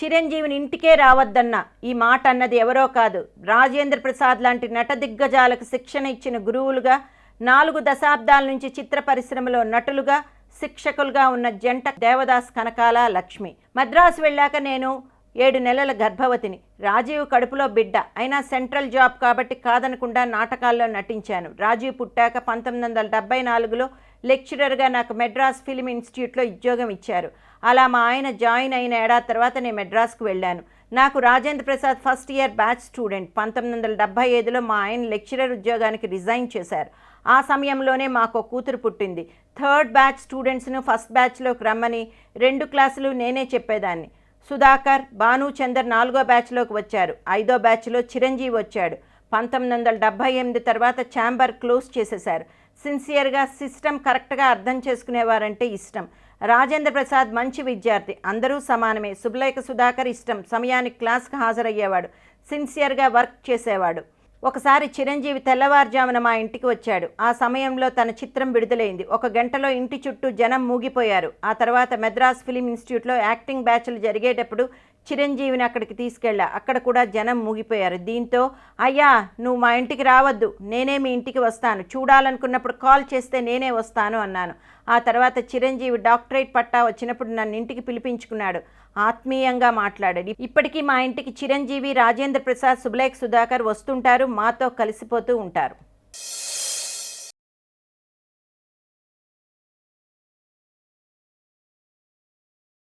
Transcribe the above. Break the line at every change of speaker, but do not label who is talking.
చిరంజీవిని ఇంటికే రావద్దన్న ఈ మాట అన్నది ఎవరో కాదు, రాజేంద్ర ప్రసాద్ లాంటి నట దిగ్గజాలకు శిక్షణ ఇచ్చిన గురువులుగా 4 దశాబ్దాల నుంచి చిత్ర పరిశ్రమలో నటులుగా శిక్షకులుగా ఉన్న జంట దేవదాస్ కనకాల లక్ష్మి. మద్రాసు వెళ్ళాక నేను 7 నెలల గర్భవతిని. రాజీవ్ కడుపులో బిడ్డ అయినా సెంట్రల్ జాబ్ కాబట్టి కాదనకుండా నాటకాల్లో నటించాను. రాజీవ్ పుట్టాక 1974లో లెక్చరర్గా నాకు మెడ్రాస్ ఫిల్మ్ ఇన్స్టిట్యూట్లో ఉద్యోగం ఇచ్చారు. అలా మా ఆయన జాయిన్ అయిన ఏడాది తర్వాత నేను మెడ్రాస్కు వెళ్ళాను. నాకు Rajendra Prasad first year batch student. 1975లో మా ఆయన లెక్చరర్ ఉద్యోగానికి రిజైన్ చేశారు. ఆ సమయంలోనే మాకు కూతురు పుట్టింది. థర్డ్ బ్యాచ్ స్టూడెంట్స్ను ఫస్ట్ బ్యాచ్లోకి రమ్మని 2 క్లాసులు నేనే చెప్పేదాన్ని. సుధాకర్, భానుచందర్ 4వ బ్యాచ్లోకి వచ్చారు. 5వ బ్యాచ్లో చిరంజీవి వచ్చాడు. 1978 తర్వాత ఛాంబర్ క్లోజ్ చేసేశారు. సిన్సియర్గా సిస్టమ్ కరెక్ట్గా అర్థం చేసుకునేవారంటే ఇష్టం. రాజేంద్ర ప్రసాద్ మంచి విద్యార్థి, అందరూ సమానమే. సుబ్లేఖ సుధాకర్ ఇష్టం, సమయానికి క్లాస్కి హాజరయ్యేవాడు, సిన్సియర్గా వర్క్ చేసేవాడు. ఒకసారి చిరంజీవి తెల్లవారుజామున మా ఇంటికి వచ్చాడు. ఆ సమయంలో తన చిత్రం విడుదలైంది. 1 గంటలో ఇంటి చుట్టూ జనం మూగిపోయారు. ఆ తర్వాత మెడ్రాస్ ఫిలిం ఇన్స్టిట్యూట్లో యాక్టింగ్ బ్యాచ్లు జరిగేటప్పుడు చిరంజీవిని అక్కడికి తీసుకెళ్ళా. అక్కడ కూడా జనం మూగిపోయారు. దీంతో అయ్యా నువ్వు మా ఇంటికి రావద్దు, నేనే మీ ఇంటికి వస్తాను, చూడాలనుకున్నప్పుడు కాల్ చేస్తే నేనే వస్తాను అన్నాను. ఆ తర్వాత చిరంజీవి డాక్టరేట్ పట్టా వచ్చినప్పుడు నన్ను ఇంటికి పిలిపించుకున్నాడు. ఆత్మీయంగా మాట్లాడాడు. ఇప్పటికీ మా ఇంటికి చిరంజీవి, రాజేంద్ర ప్రసాద్, సుబ్లేఖ సుధాకర్ వస్తుంటారు, మాతో కలిసిపోతూ ఉంటారు.